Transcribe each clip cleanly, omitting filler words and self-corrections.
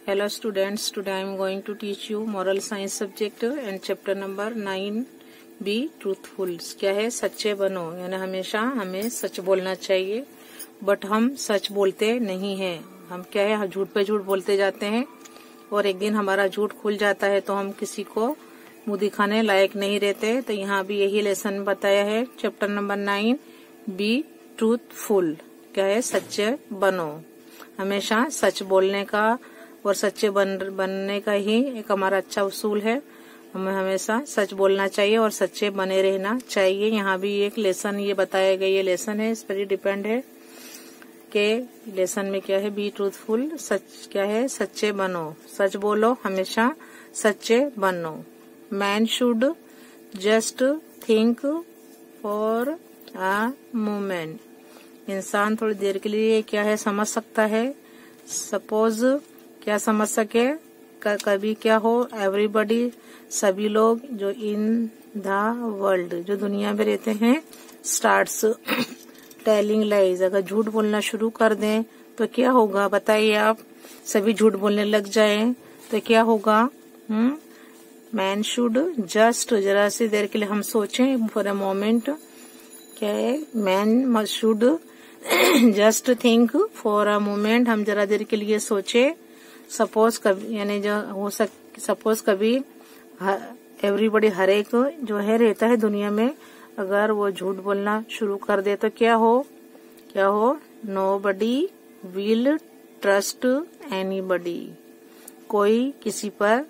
Hello students, today I am going to teach you moral science subject and chapter number 9 be truthful। क्या है? सच्चे बनो, यानी हमेशा हमें सच बोलना चाहिए, बट हम सच बोलते नहीं हैं। हम क्या है, झूठ पे झूठ बोलते जाते हैं और एक दिन हमारा झूठ खुल जाता है तो हम किसी को मुंह दिखाने लायक नहीं रहते। तो यहाँ भी यही लेसन बताया है, चैप्टर नंबर 9 बी ट्रूथफुल। क्या है? सच्चे बनो। हमेशा सच बोलने का और सच्चे बनने का ही एक हमारा अच्छा उसूल है। हमें हमेशा सच बोलना चाहिए और सच्चे बने रहना चाहिए। यहाँ भी एक लेसन ये बताया गया, ये लेसन है, इस पर ही डिपेंड है कि लेसन में क्या है, बी ट्रूथफुल। सच क्या है? सच्चे बनो, सच बोलो, हमेशा सच्चे बनो। Man should just think for a moment. इंसान थोड़ी देर के लिए क्या है समझ सकता है। सपोज क्या समझ सके, कभी क्या हो, एवरीबॉडी सभी लोग जो इन द वर्ल्ड जो दुनिया में रहते हैं, स्टार्ट्स टेलिंग लाइज, अगर झूठ बोलना शुरू कर दें तो क्या होगा बताइए आप। सभी झूठ बोलने लग जाएं तो क्या होगा। मैन शुड जस्ट, जरा सी देर के लिए हम सोचें, फॉर अ मोमेंट। क्या है? Man should just think for a moment, हम जरा देर के लिए सोचे। सपोज कभी, यानी जो हो सपोज कभी एवरीबॉडी, हर एक जो है रहता है दुनिया में, अगर वो झूठ बोलना शुरू कर दे तो क्या हो, नोबडी विल ट्रस्ट एनीबॉडी। कोई किसी पर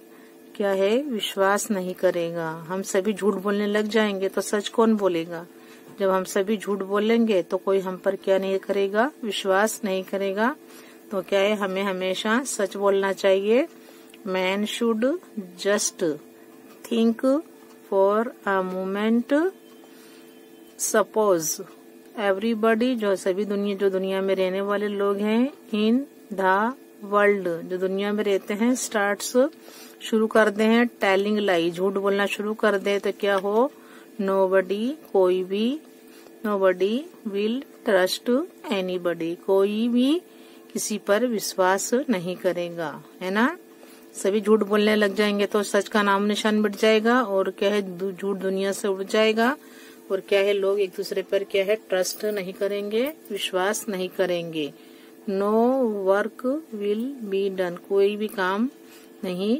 क्या है विश्वास नहीं करेगा। हम सभी झूठ बोलने लग जाएंगे तो सच कौन बोलेगा। जब हम सभी झूठ बोलेंगे तो कोई हम पर क्या नहीं करेगा, विश्वास नहीं करेगा। तो क्या है, हमें हमेशा सच बोलना चाहिए। Man should just think for a moment. Suppose everybody, जो सभी दुनिया में रहने वाले लोग हैं, इन द वर्ल्ड जो दुनिया में रहते हैं, स्टार्ट्स शुरू कर दे हैं, टेलिंग लाई, झूठ बोलना शुरू कर दे तो क्या हो, नोबडी, कोई भी, नोबडी विल ट्रस्ट एनीबॉडी, कोई भी किसी पर विश्वास नहीं करेगा, है ना। सभी झूठ बोलने लग जाएंगे तो सच का नाम निशान मिट जाएगा और क्या है, झूठ दुनिया से उड़ जाएगा और क्या है, लोग एक दूसरे पर क्या है, ट्रस्ट नहीं करेंगे, विश्वास नहीं करेंगे। No work will be done, कोई भी काम नहीं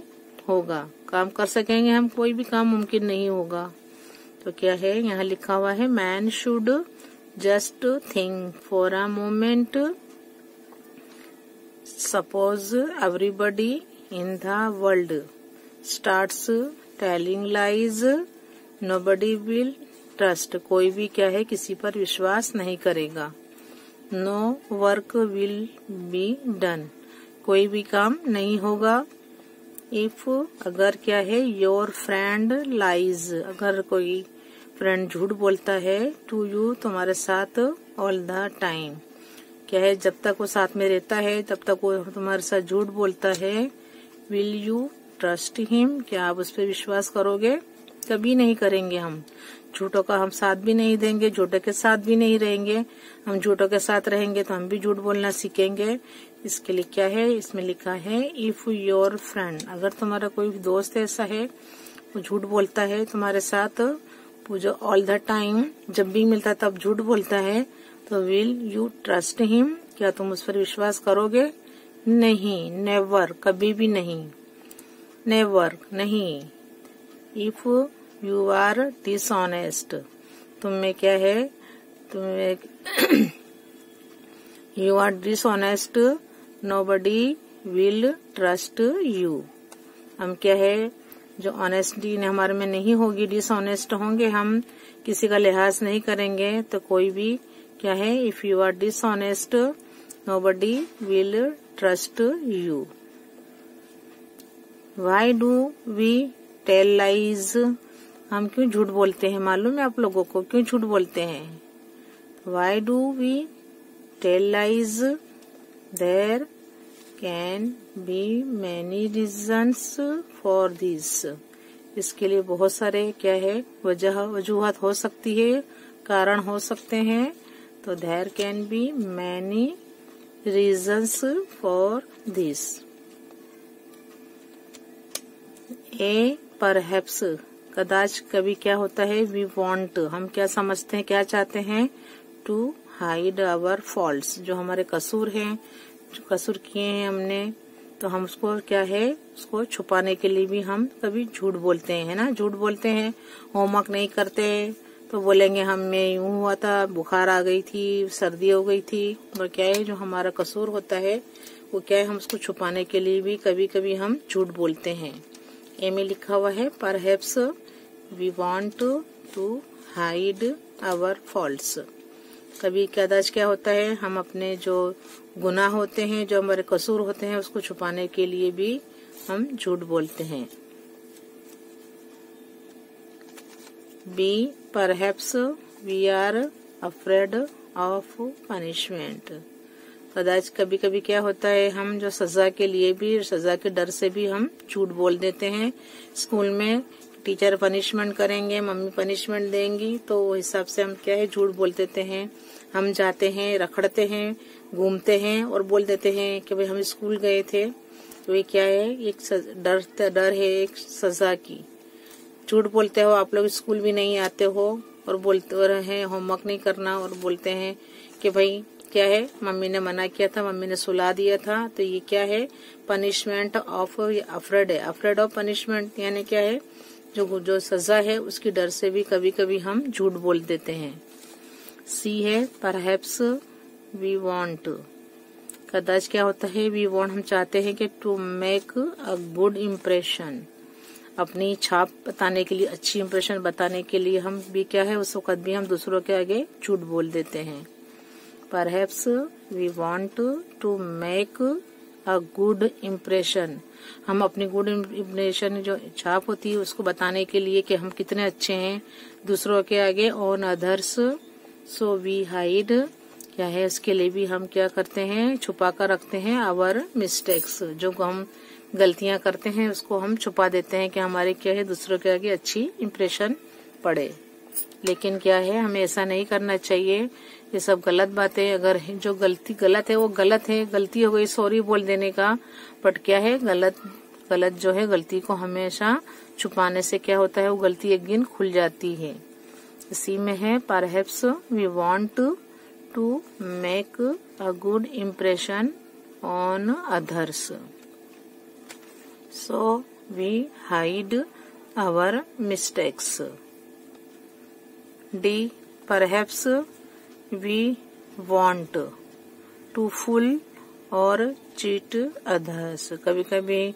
होगा, काम कर सकेंगे हम, कोई भी काम मुमकिन नहीं होगा। तो क्या है, यहाँ लिखा हुआ है, man should just think for a moment. Suppose everybody in the world starts telling lies, nobody will trust, कोई भी क्या है किसी पर विश्वास नहीं करेगा। No work will be done, कोई भी काम नहीं होगा। इफ, अगर क्या है, योर फ्रेंड लाइज, अगर कोई फ्रेंड झूठ बोलता है, टू यू, तुम्हारे साथ, ऑल द टाइम, क्या है, जब तक वो साथ में रहता है तब तक वो तुम्हारे साथ झूठ बोलता है। विल यू ट्रस्ट हिम, क्या आप उस पर विश्वास करोगे? कभी नहीं करेंगे। हम झूठों का हम साथ भी नहीं देंगे, झूठों के साथ भी नहीं रहेंगे। हम झूठों के साथ रहेंगे तो हम भी झूठ बोलना सीखेंगे। इसके लिए क्या है, इसमें लिखा है, इफ योर फ्रेंड, अगर तुम्हारा कोई दोस्त ऐसा है वो झूठ बोलता है तुम्हारे साथ, वो जो ऑल द टाइम, जब भी मिलता है तब झूठ बोलता है, तो विल यू ट्रस्ट हिम, क्या तुम उस पर विश्वास करोगे? नहीं, नेवर, कभी भी नहीं, नेवर नहीं। इफ यू आर डिसऑनेस्ट, तुम्हें क्या है, तुम्हें you are dishonest, nobody will trust you. हम क्या है, जो ऑनेस्टी हमारे में नहीं होगी, डिसऑनेस्ट होंगे हम, किसी का लिहाज नहीं करेंगे, तो कोई भी क्या है, if you are dishonest, nobody will trust you. Why do we tell lies, हम क्यों झूठ बोलते हैं? मालूम है आप लोगों को क्यों झूठ बोलते हैं? Why do we tell lies? There can be many reasons for this, इसके लिए बहुत सारे क्या है, वजूहत हो सकती है, कारण हो सकते हैं। तो there can be many reasons for this. A perhaps, कदाच कभी क्या होता है, वी वांट, हम क्या समझते हैं, क्या चाहते हैं, टू हाइड आवर फॉल्ट्स, जो हमारे कसूर हैं, जो कसूर किए हैं हमने, तो हम उसको क्या है, उसको छुपाने के लिए भी हम कभी झूठ बोलते हैं, है ना, झूठ बोलते हैं। होमवर्क नहीं करते तो बोलेंगे हमें यूं हुआ था, बुखार आ गई थी, सर्दी हो गई थी, और क्या है जो हमारा कसूर होता है वो क्या है, हम उसको छुपाने के लिए भी कभी कभी हम झूठ बोलते हैं। ए में लिखा हुआ है perhaps we want to hide our faults, कभी कदाच क्या होता है, हम अपने जो गुनाह होते हैं, जो हमारे कसूर होते हैं, उसको छुपाने के लिए भी हम झूठ बोलते हैं। Be perhaps we are afraid of punishment, कदाच कभी कभी क्या होता है, हम जो सजा के लिए भी, सजा के डर से भी हम झूठ बोल देते हैं। स्कूल में टीचर पनिशमेंट करेंगे, मम्मी पनिशमेंट देंगी, तो वो हिसाब से हम क्या है, झूठ बोल देते हैं। हम जाते हैं, रखड़ते हैं, घूमते हैं और बोल देते हैं कि भाई हम स्कूल गए थे, तो ये क्या है, एक डर है एक सजा की। झूठ बोलते हो, आप लोग स्कूल भी नहीं आते हो और बोलते हैं होमवर्क नहीं करना, और बोलते हैं कि भाई क्या है, मम्मी ने मना किया था, मम्मी ने सुला दिया था, तो ये क्या है, पनिशमेंट ऑफ अफ्रेड है, अफ्रेड ऑफ पनिशमेंट, यानी क्या है, जो सजा है उसकी डर से भी कभी कभी हम झूठ बोल देते हैं। सी है परहैप्स वी वांट, कदाच क्या होता है, वी वांट, हम चाहते हैं कि to make a good impression, अपनी छाप बताने के लिए, अच्छी इम्प्रेशन बताने के लिए हम भी क्या है, उस वक्त भी हम दूसरों के आगे झूठ बोल देते हैं। Perhaps we want to make a good impression, हम अपनी गुड इम्प्रेशन जो छाप होती है उसको बताने के लिए कि हम कितने अच्छे हैं दूसरों के आगे, on others so we hide, क्या है, इसके लिए भी हम क्या करते हैं, छुपा कर रखते हैं आवर मिस्टेक्स, जो हम गलतियां करते हैं उसको हम छुपा देते हैं कि हमारे क्या है, दूसरों के आगे अच्छी इम्प्रेशन पड़े। लेकिन क्या है, हमें ऐसा नहीं करना चाहिए, ये सब गलत बातें, अगर जो गलती गलत है वो गलत है, गलती हो गई सॉरी बोल देने का, बट क्या है, गलत जो है, गलती को हमेशा छुपाने से क्या होता है, वो गलती एक दिन खुल जाती है। इसी में है perhaps we want to make a good impression on others so we hide our mistakes. डी perhaps we want to fool और चीट अदर्स, कभी कभी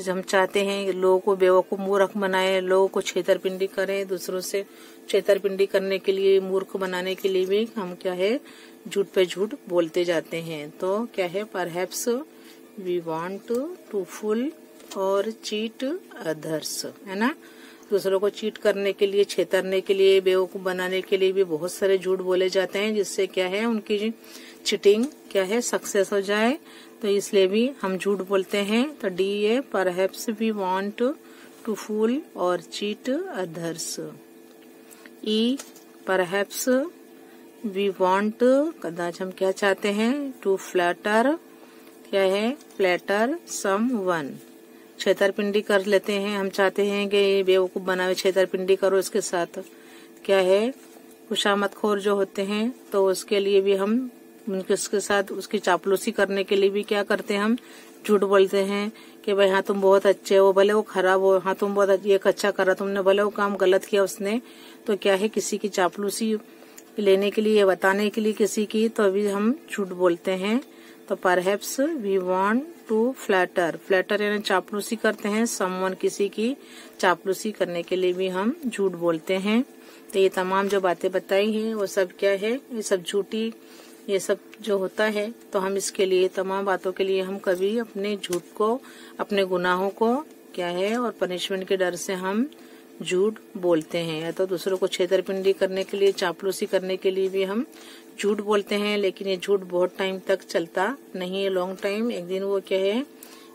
हम चाहते हैं लोगों को बेवकूफ मूर्ख बनाए, लोगों को छेतरपिंडी करें, दूसरों से छेतरपिंडी करने के लिए, मूर्ख बनाने के लिए भी हम क्या है, झूठ पे झूठ बोलते जाते हैं। तो क्या है, perhaps we want to fool और चीट अदर्स, है ना, दूसरों को चीट करने के लिए, छेतरने के लिए, बेवकूफ बनाने के लिए भी बहुत सारे झूठ बोले जाते हैं, जिससे क्या है, उनकी चीटिंग क्या है, सक्सेस हो जाए, तो इसलिए भी हम झूठ बोलते हैं। तो डी है perhaps we want to fool और चीट अदर्स। ई परहैप्स वी वांट, कदाच हम क्या चाहते हैं, टू फ्लैटर, क्या है, फ्लैटर समवन, छेतरपिंडी कर लेते हैं, हम चाहते हैं कि बेवकूफ बनावे, छेतरपिंडी करो इसके साथ, क्या है, खुशामदखोर जो होते हैं, तो उसके लिए भी हम उसके साथ उसकी चापलूसी करने के लिए भी क्या करते हैं, हम झूठ बोलते हैं कि भाई हाँ तुम बहुत अच्छे हो, भले वो खराब हो, हाँ तुम बहुत एक अच्छा करा तुमने, भले वो काम गलत किया उसने, तो क्या है, किसी की चापलूसी लेने के लिए, बताने के लिए किसी की, तो अभी हम झूठ बोलते हैं। तो perhaps we want to flatter, flatter यानी चापलूसी करते हैं, समवन किसी की चापलूसी करने के लिए भी हम झूठ बोलते हैं। तो ये तमाम जो बातें बताई हैं वो सब क्या है, ये सब झूठी, ये सब जो होता है, तो हम इसके लिए, तमाम बातों के लिए हम कभी अपने झूठ को, अपने गुनाहों को क्या है, और पनिशमेंट के डर से हम झूठ बोलते हैं, या तो दूसरों को छेतरपिंडी करने के लिए, चापलूसी करने के लिए भी हम झूठ बोलते हैं। लेकिन ये झूठ बहुत टाइम तक चलता नहीं है, लॉन्ग टाइम, एक दिन वो क्या है,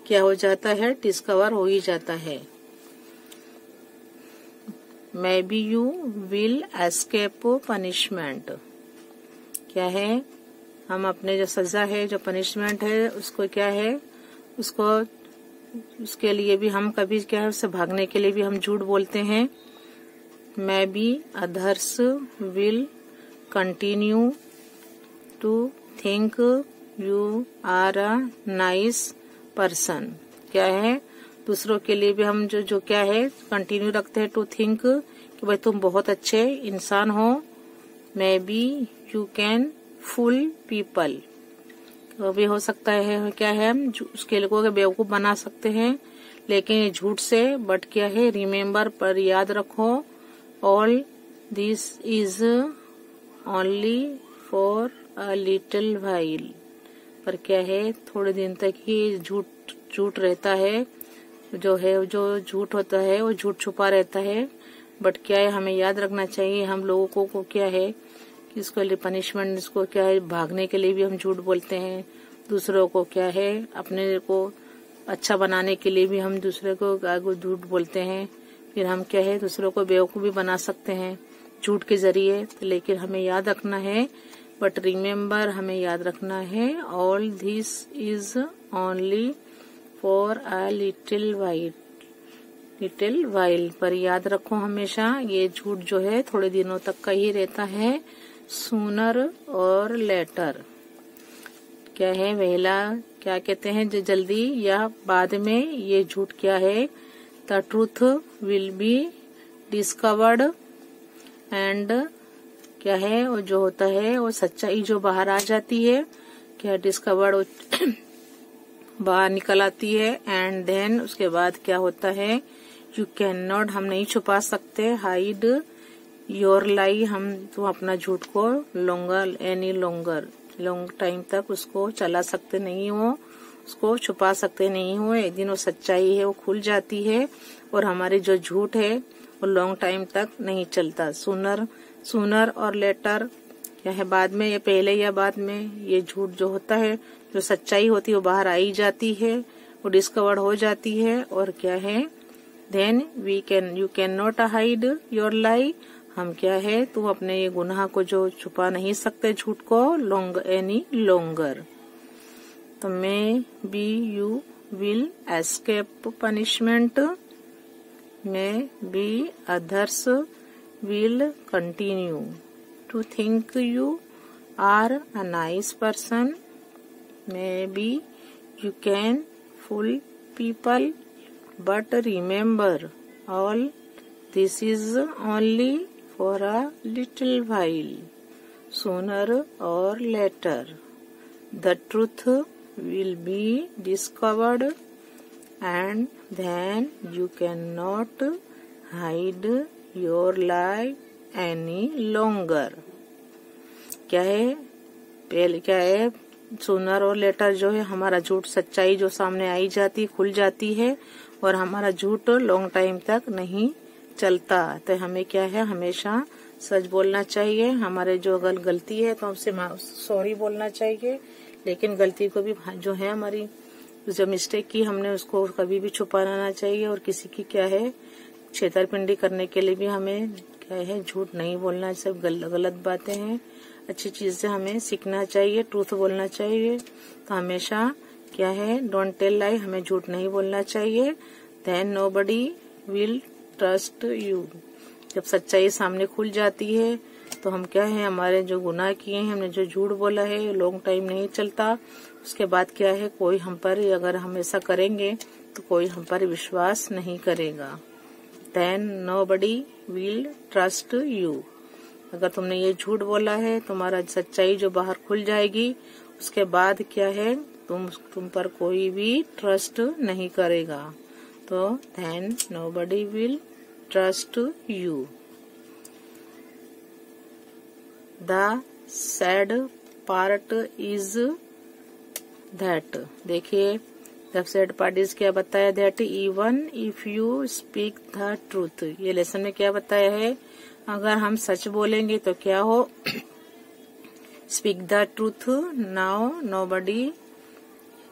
क्या हो जाता है, डिस्कवर हो ही जाता है। May be you will escape punishment, क्या है, हम अपने जो सजा है, जो पनिशमेंट है, उसको क्या है, उसको उसके लिए भी हम कभी क्या है, उससे भागने के लिए भी हम झूठ बोलते हैं। Maybe others will continue to think you are a nice person. क्या है, दूसरों के लिए भी हम जो क्या है कंटिन्यू रखते हैं टू थिंक कि भाई तुम बहुत अच्छे इंसान हो। Maybe you can fool people, तो भी हो सकता है क्या है, हम उसके लोगों के बेवकूफ बना सकते हैं, लेकिन ये झूठ से। बट क्या है, रिमेम्बर, पर याद रखो, all this is only for a little while, पर क्या है थोड़े दिन तक ही झूठ रहता है, जो झूठ होता है वो झूठ छुपा रहता है। बट क्या है, हमें याद रखना चाहिए, हम लोगों को क्या है कि इसके लिए पनिशमेंट, इसको क्या है, भागने के लिए भी हम झूठ बोलते हैं। दूसरों को क्या है, अपने को अच्छा बनाने के लिए भी हम दूसरे को आगे झूठ बोलते हैं। फिर हम क्या है, दूसरों को बेवकूफ भी बना सकते हैं झूठ के जरिए। तो लेकिन हमें याद रखना है, बट रिमेम्बर, हमें याद रखना है, all this is only for a little while, पर याद रखो हमेशा ये झूठ जो है थोड़े दिनों तक का ही रहता है। सूनर और लेटर, क्या है, वहेला क्या कहते हैं, जो जल्दी या बाद में ये झूठ क्या है, the truth will be discovered, and क्या है, वो जो होता है वो सच्चाई जो बाहर आ जाती है, क्या डिस्कवर्ड बाहर निकल आती है। एंड देन उसके बाद क्या होता है, यू कैन नॉट, हम नहीं छुपा सकते, हाइड योर लाई, हम तो अपना झूठ को लॉन्ग टाइम तक उसको चला सकते नहीं हो, उसको छुपा सकते नहीं हो। एक दिन वो सच्चाई है वो खुल जाती है, और हमारे जो झूठ है वो लॉन्ग टाइम तक नहीं चलता। सूनर और लेटर, क्या है, बाद में या पहले या बाद में, ये झूठ जो होता है, जो सच्चाई होती है वो बाहर आई जाती है, वो डिस्कवर्ड हो जाती है। और क्या है, then you can not hide your lie, हम क्या है, तुम अपने ये गुनाह को जो छुपा नहीं सकते, झूठ को एनी लॉन्गर। तो maybe you will escape punishment, maybe others will continue to think you are a nice person, maybe you can fool people, but remember, all this is only for a little while. Sooner or later, the truth will be discovered, and then you cannot hide your lie any longer. क्या है, पहले क्या है, sooner और letter जो है, हमारा झूठ, सच्चाई जो सामने आई जाती, खुल जाती है, और हमारा झूठ लॉन्ग टाइम तक नहीं चलता। तो हमें क्या है, हमेशा सच बोलना चाहिए। हमारे जो अगर गलती है तो हमसे सॉरी बोलना चाहिए, लेकिन गलती को भी जो है, हमारी जो मिस्टेक की हमने, उसको कभी भी छुपाना ना चाहिए। और किसी की क्या है, छेतरपिंडी करने के लिए भी हमें क्या है, झूठ नहीं बोलना। सब गलत बातें हैं, अच्छी चीज से हमें सीखना चाहिए, ट्रूथ बोलना चाहिए। तो हमेशा क्या है, डोंट टेल लाई, हमें झूठ नहीं बोलना चाहिए। Then nobody will trust you, जब सच्चाई सामने खुल जाती है तो हम क्या है, हमारे जो गुनाह किए हैं, हमने जो झूठ बोला है, लॉन्ग टाइम नहीं चलता। उसके बाद क्या है, कोई हम पर, अगर हम ऐसा करेंगे तो कोई हम पर विश्वास नहीं करेगा। Then nobody will trust you, अगर तुमने ये झूठ बोला है, तुम्हारा सच्चाई जो बाहर खुल जाएगी, उसके बाद क्या है, तुम पर कोई भी ट्रस्ट नहीं करेगा। तो then nobody will trust you. The sad part is that, देखिए द सैड पार्ट इज क्या बताया, that even if you speak the truth, ये लेसन में क्या बताया है, अगर हम सच बोलेंगे तो क्या हो, speak the truth, now nobody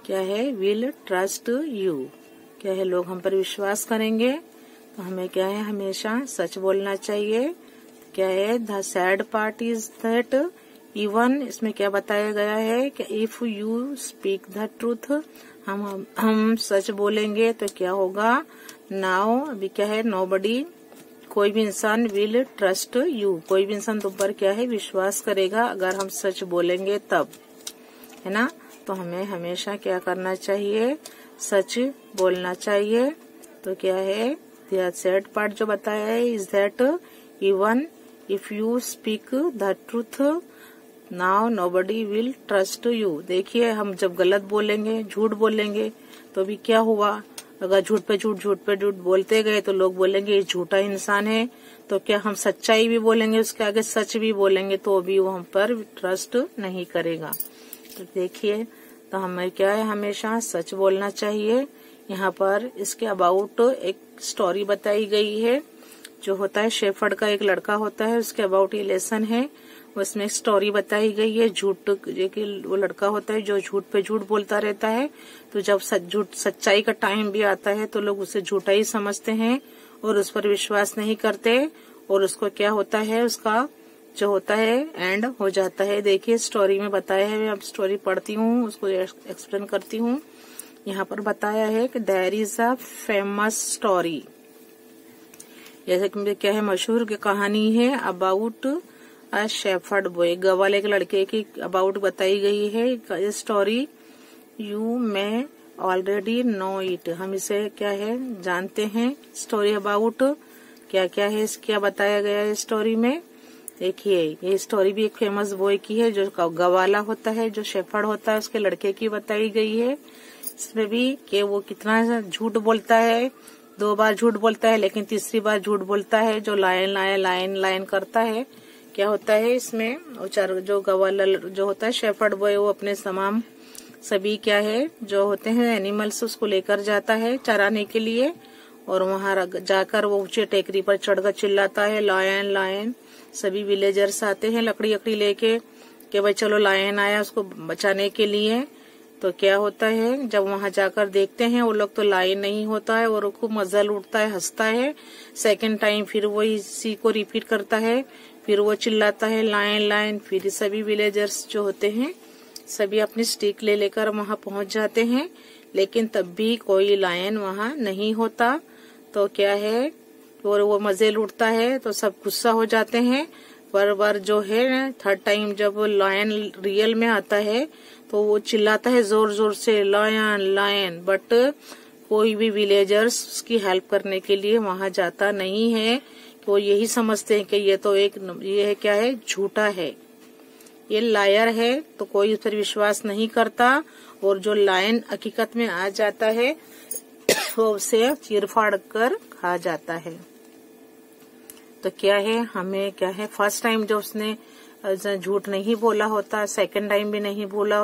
क्या है, विल ट्रस्ट यू, क्या है, लोग हम पर विश्वास करेंगे। तो हमें क्या है, हमेशा सच बोलना चाहिए। क्या है, the sad part is that even इसमें क्या बताया गया है कि if you speak the truth, हम सच बोलेंगे तो क्या होगा। नाउ अभी क्या है, नोबडी, कोई भी इंसान विल ट्रस्ट यू, कोई भी इंसान तुम पर क्या है, विश्वास करेगा अगर हम सच बोलेंगे तब, है ना। तो हमें हमेशा क्या करना चाहिए, सच बोलना चाहिए। तो क्या है, सेड पार्ट जो बताया है is that even if you speak the truth now nobody will trust you. देखिए हम जब गलत बोलेंगे, झूठ बोलेंगे, तो भी क्या हुआ, अगर झूठ पे झूठ बोलते गए तो लोग बोलेंगे ये झूठा इंसान है। तो क्या हम सच्चाई भी बोलेंगे, उसके आगे सच भी बोलेंगे तो भी वो हम पर ट्रस्ट नहीं करेगा। तो देखिए, तो हमें क्या है, हमेशा सच बोलना चाहिए। यहाँ पर इसके अबाउट एक स्टोरी बताई गई है, जो होता है शेफर्ड का एक लड़का होता है, उसके अबाउट ये लेसन है। उसमें एक स्टोरी बताई गई है, झूठ, वो लड़का होता है जो झूठ पे झूठ बोलता रहता है। तो जब सच्चाई का टाइम भी आता है तो लोग उसे झूठा ही समझते हैं और उस पर विश्वास नहीं करते, और उसको क्या होता है, उसका जो होता है एंड हो जाता है। देखिए स्टोरी में बताया है, मैं अब स्टोरी पढ़ती हूँ, उसको एक्सप्लेन करती हूँ। यहाँ पर बताया है कि there is a famous story, जैसे कि क्या है, मशहूर की कहानी है अबाउट अ शेफर्ड बॉय, गवाले के लड़के की अबाउट बताई गई है। ये story you may already know it, हम इसे क्या है, जानते हैं। स्टोरी अबाउट क्या क्या है, क्या बताया गया है स्टोरी में। देखिए ये स्टोरी भी एक फेमस बॉय की है, जो गवाला होता है, जो शेफर्ड होता है, उसके लड़के की बताई गई है। इसमें भी कि वो कितना झूठ बोलता है, 2 बार झूठ बोलता है, लेकिन तीसरी बार झूठ बोलता है, जो लायन करता है। क्या होता है इसमें, जो गवाला जो होता है शेफर्ड बॉय, वो अपने तमाम सभी क्या है जो होते हैं एनिमल्स, उसको लेकर जाता है चराने के लिए, और वहां जाकर वो ऊंचे टेकरी पर चढ़कर चिल्लाता है लायन लायन। सभी विलेजर्स आते हैं लकड़ी लेके कि भाई चलो लायन आया उसको बचाने के लिए। तो क्या होता है, जब वहां जाकर देखते हैं वो लोग तो लायन नहीं होता है, और खूब मजा लूटता है, हंसता है। सेकंड टाइम फिर वो इसी को रिपीट करता है, फिर वो चिल्लाता है लायन लायन। फिर सभी विलेजर्स जो होते हैं सभी अपनी स्टिक लेकर वहां पहुंच जाते हैं, लेकिन तब भी कोई लायन वहां नहीं होता। तो क्या है, और वो मजे लूटता है तो सब गुस्सा हो जाते हैं। पर जो है थर्ड टाइम जब लायन रियल में आता है तो वो चिल्लाता है जोर जोर से लायन लायन, बट कोई भी विलेजर्स उसकी हेल्प करने के लिए वहां जाता नहीं है। तो यही समझते हैं कि ये है क्या है, झूठा है, ये लायर है, तो कोई उस पर विश्वास नहीं करता। और जो लायन हकीकत में आ जाता है वो उसे चीरफाड़ कर खा जाता है। तो क्या है, हमें क्या है, फर्स्ट टाइम जो उसने झूठ नहीं बोला होता, सेकंड टाइम भी नहीं बोला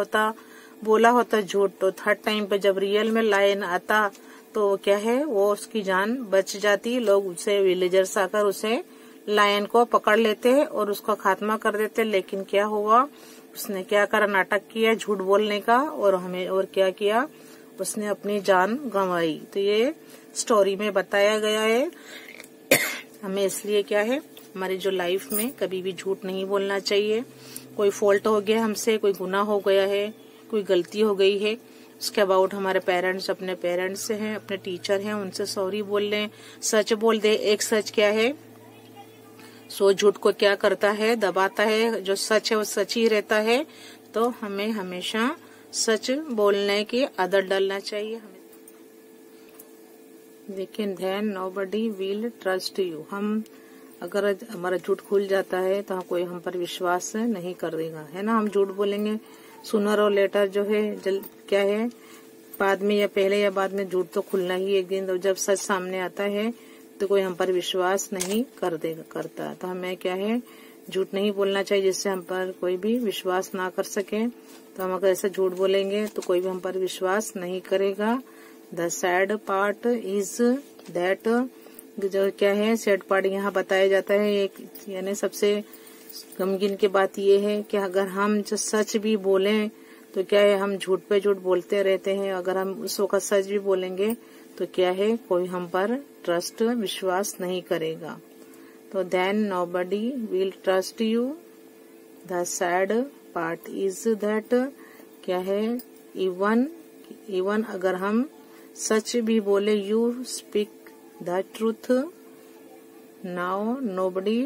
होता झूठ, तो थर्ड टाइम पे जब रियल में लायन आता तो क्या है, वो उसकी जान बच जाती। लोग उसे विलेजर्स आकर उसे लायन को पकड़ लेते और उसका खात्मा कर देते। लेकिन क्या हुआ, उसने क्या करा, नाटक किया झूठ बोलने का, और क्या किया, उसने अपनी जान गंवाई। तो ये स्टोरी में बताया गया है। हमें इसलिए क्या है, हमारी जो लाइफ में कभी भी झूठ नहीं बोलना चाहिए। कोई फॉल्ट हो गया हमसे, कोई गुनाह हो गया है, कोई गलती हो गई है, उसके अबाउट हमारे पेरेंट्स, अपने पेरेंट्स से हैं, अपने टीचर हैं, उनसे सॉरी बोल लें, सच बोल दे। एक सच क्या है, 100 झूठ को क्या करता है, दबाता है। जो सच है वो सच ही रहता है। तो हमें हमेशा सच बोलने की आदत डालना चाहिए। लेकिन then nobody will trust you, हम अगर हमारा झूठ खुल जाता है तो कोई हम पर विश्वास नहीं करेगा, है ना। हम झूठ बोलेंगे, सूनर और लेटर जो है क्या है, बाद में या पहले या बाद में झूठ तो खुलना ही एक दिन। तो जब सच सामने आता है तो कोई हम पर विश्वास नहीं करता। तो हमें क्या है, झूठ नहीं बोलना चाहिए जिससे हम पर कोई भी विश्वास ना कर सके। तो हम अगर ऐसा झूठ बोलेंगे तो कोई भी हम पर विश्वास नहीं करेगा। The sad part is that, जो क्या है सैड पार्ट यहाँ बताया जाता है, यानी सबसे गमगीन की बात ये है कि अगर हम जो सच भी बोलें तो क्या है, हम झूठ पे झूठ बोलते रहते हैं। अगर हम उस वक्त सच भी बोलेंगे तो क्या है, कोई हम पर ट्रस्ट विश्वास नहीं करेगा। तो then nobody will trust you the sad part is that क्या है, इवन अगर हम सच भी बोले, you speak the truth now nobody,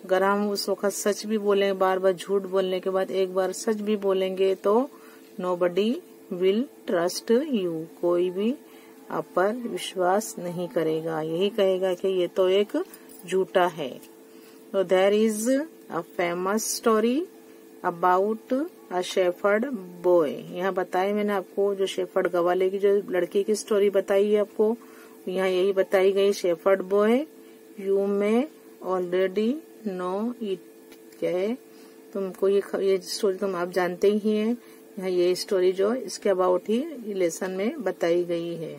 अगर हम उस वक्त सच भी बोलेंगे, बार बार झूठ बोलने के बाद एक बार सच भी बोलेंगे तो नोबडी विल ट्रस्ट यू, कोई भी आप पर विश्वास नहीं करेगा, यही कहेगा कि ये तो एक झूठा है। तो there is a famous story about a shepherd boy, यहाँ बताया मैंने आपको, जो शेफर्ड गवाले की जो लड़की की स्टोरी बताई है आपको, यहाँ यही बताई गई, शेफर्ड बॉय यू में ऑलरेडी नो इट, क्या है, तुमको ये स्टोरी तुम आप जानते ही हैं, यहाँ ये स्टोरी जो इसके अबाउट ही लेसन में बताई गई है।